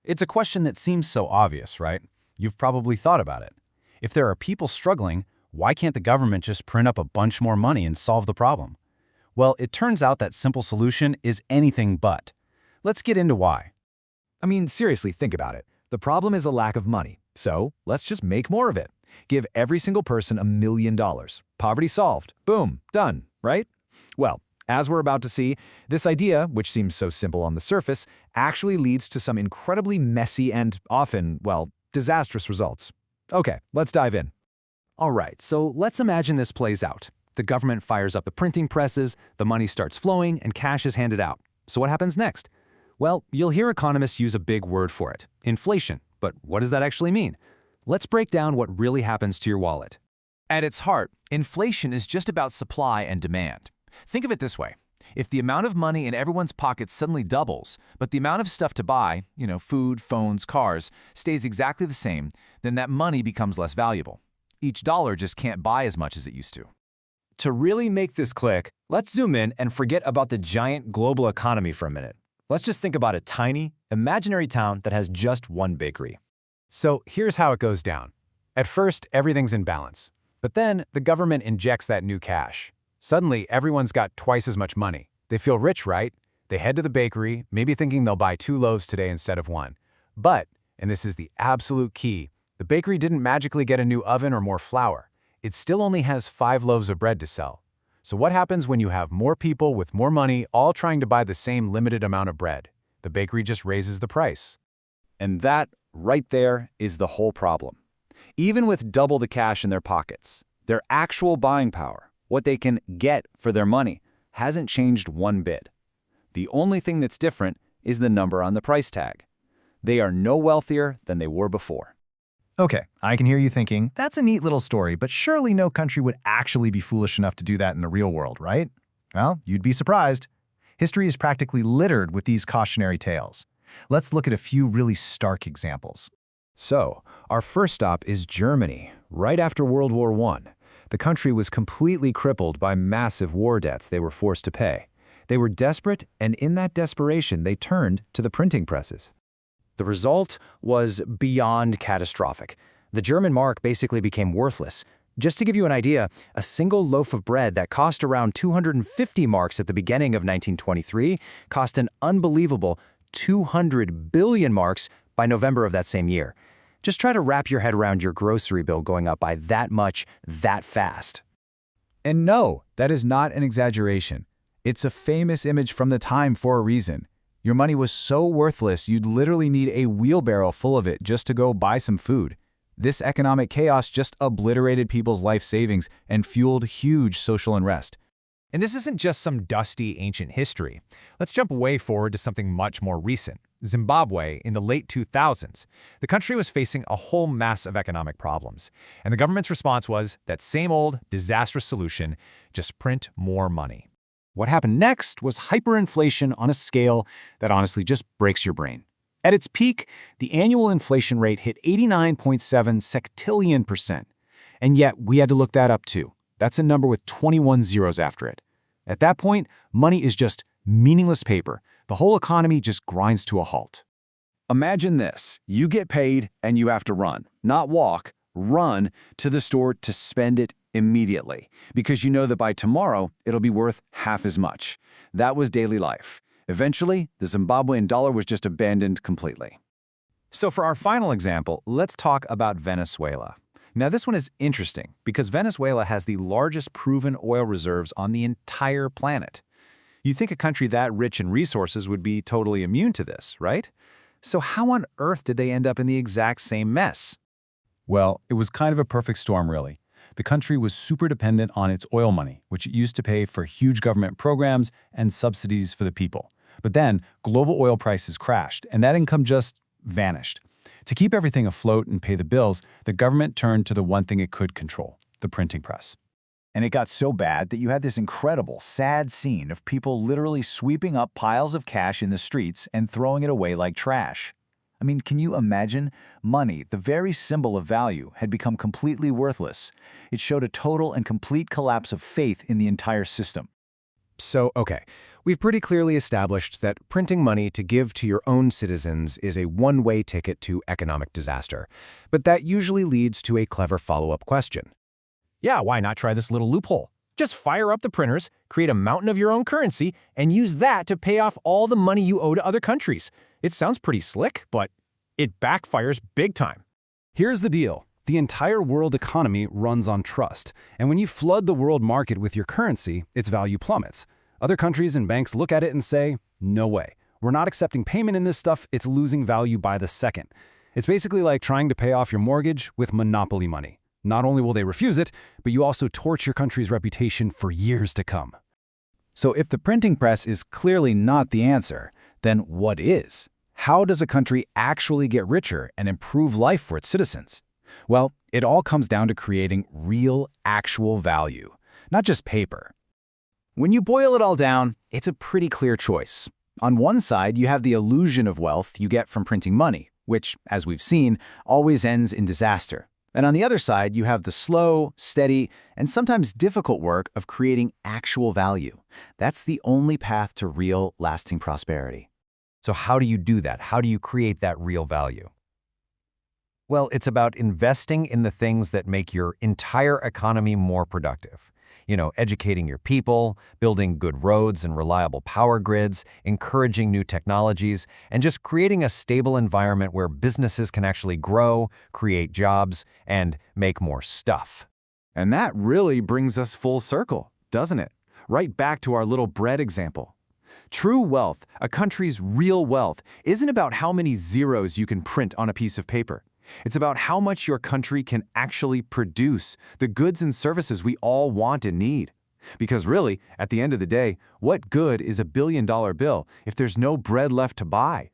It's a question that seems so obvious, right? You've probably thought about it. If there are people struggling, why can't the government just print up a bunch more money and solve the problem? Well, it turns out that simple solution is anything but. Let's get into why. I mean, seriously, think about it. The problem is a lack of money. So let's just make more of it. Give every single person $1,000,000. Poverty solved. Boom, done, right? Well, as we're about to see, this idea, which seems so simple on the surface, actually leads to some incredibly messy and often, well, disastrous results. Okay, let's dive in. All right, so let's imagine this plays out. The government fires up the printing presses, the money starts flowing, and cash is handed out. So what happens next? Well, you'll hear economists use a big word for it, inflation. But what does that actually mean? Let's break down what really happens to your wallet. At its heart, inflation is just about supply and demand. Think of it this way. If the amount of money in everyone's pockets suddenly doubles, but the amount of stuff to buy, food, phones, cars, stays exactly the same, then that money becomes less valuable. Each dollar just can't buy as much as it used to. To really make this click, let's zoom in and forget about the giant global economy for a minute. Let's just think about a tiny, imaginary town that has just one bakery. So here's how it goes down. At first, everything's in balance. But then the government injects that new cash. Suddenly, everyone's got twice as much money. They feel rich, right? They head to the bakery, maybe thinking they'll buy 2 loaves today instead of 1. But, and this is the absolute key, the bakery didn't magically get a new oven or more flour. It still only has 5 loaves of bread to sell. So what happens when you have more people with more money all trying to buy the same limited amount of bread? The bakery just raises the price. And that, right there, is the whole problem. Even with double the cash in their pockets, their actual buying power, what they can get for their money, hasn't changed one bit. The only thing that's different is the number on the price tag. They are no wealthier than they were before. Okay, I can hear you thinking, that's a neat little story, but surely no country would actually be foolish enough to do that in the real world, right? Well, you'd be surprised. History is practically littered with these cautionary tales. Let's look at a few really stark examples. So, our first stop is Germany, right after World War I. The country was completely crippled by massive war debts they were forced to pay. They were desperate, and in that desperation, they turned to the printing presses. The result was beyond catastrophic. The German mark basically became worthless. Just to give you an idea, a single loaf of bread that cost around 250 marks at the beginning of 1923 cost an unbelievable 200 billion marks by November of that same year. Just try to wrap your head around your grocery bill going up by that much, that fast. And no, that is not an exaggeration. It's a famous image from the time for a reason. Your money was so worthless you'd literally need a wheelbarrow full of it just to go buy some food. This economic chaos just obliterated people's life savings and fueled huge social unrest. And this isn't just some dusty ancient history. Let's jump way forward to something much more recent. Zimbabwe in the late 2000s. The country was facing a whole mass of economic problems. And the government's response was that same old, disastrous solution, just print more money. What happened next was hyperinflation on a scale that honestly just breaks your brain. At its peak, the annual inflation rate hit 89.7 sextillion%. And yet, we had to look that up too. That's a number with 21 zeros after it. At that point, money is just meaningless paper. The whole economy just grinds to a halt. Imagine this. You get paid and you have to run, not walk, run to the store to spend it immediately, because you know that by tomorrow, it'll be worth half as much. That was daily life. Eventually, the Zimbabwean dollar was just abandoned completely. So for our final example, let's talk about Venezuela. Now this one is interesting because Venezuela has the largest proven oil reserves on the entire planet. You'd think a country that rich in resources would be totally immune to this, right? So how on earth did they end up in the exact same mess? Well, it was kind of a perfect storm, really. The country was super dependent on its oil money, which it used to pay for huge government programs and subsidies for the people. But then, global oil prices crashed, and that income just vanished. To keep everything afloat and pay the bills, the government turned to the one thing it could control, the printing press. And it got so bad that you had this incredible, sad scene of people literally sweeping up piles of cash in the streets and throwing it away like trash. I mean, can you imagine? Money, the very symbol of value, had become completely worthless. It showed a total and complete collapse of faith in the entire system. Okay, we've pretty clearly established that printing money to give to your own citizens is a one-way ticket to economic disaster. But that usually leads to a clever follow-up question. Yeah, why not try this little loophole? Just fire up the printers, create a mountain of your own currency, and use that to pay off all the money you owe to other countries. It sounds pretty slick, but it backfires big time. Here's the deal. The entire world economy runs on trust, and when you flood the world market with your currency, its value plummets. Other countries and banks look at it and say, no way. We're not accepting payment in this stuff, it's losing value by the second. It's basically like trying to pay off your mortgage with monopoly money. Not only will they refuse it, but you also torch your country's reputation for years to come. So if the printing press is clearly not the answer, then what is? How does a country actually get richer and improve life for its citizens? Well, it all comes down to creating real, actual value, not just paper. When you boil it all down, it's a pretty clear choice. On one side, you have the illusion of wealth you get from printing money, which, as we've seen, always ends in disaster. And on the other side, you have the slow, steady, and sometimes difficult work of creating actual value. That's the only path to real, lasting prosperity. So how do you do that? How do you create that real value? Well, it's about investing in the things that make your entire economy more productive. Educating your people, building good roads and reliable power grids, encouraging new technologies, and just creating a stable environment where businesses can actually grow, create jobs, and make more stuff. And that really brings us full circle, doesn't it? Right back to our little bread example. True wealth, a country's real wealth, isn't about how many zeros you can print on a piece of paper. It's about how much your country can actually produce, the goods and services we all want and need. Because really, at the end of the day, what good is $1 billion bill if there's no bread left to buy?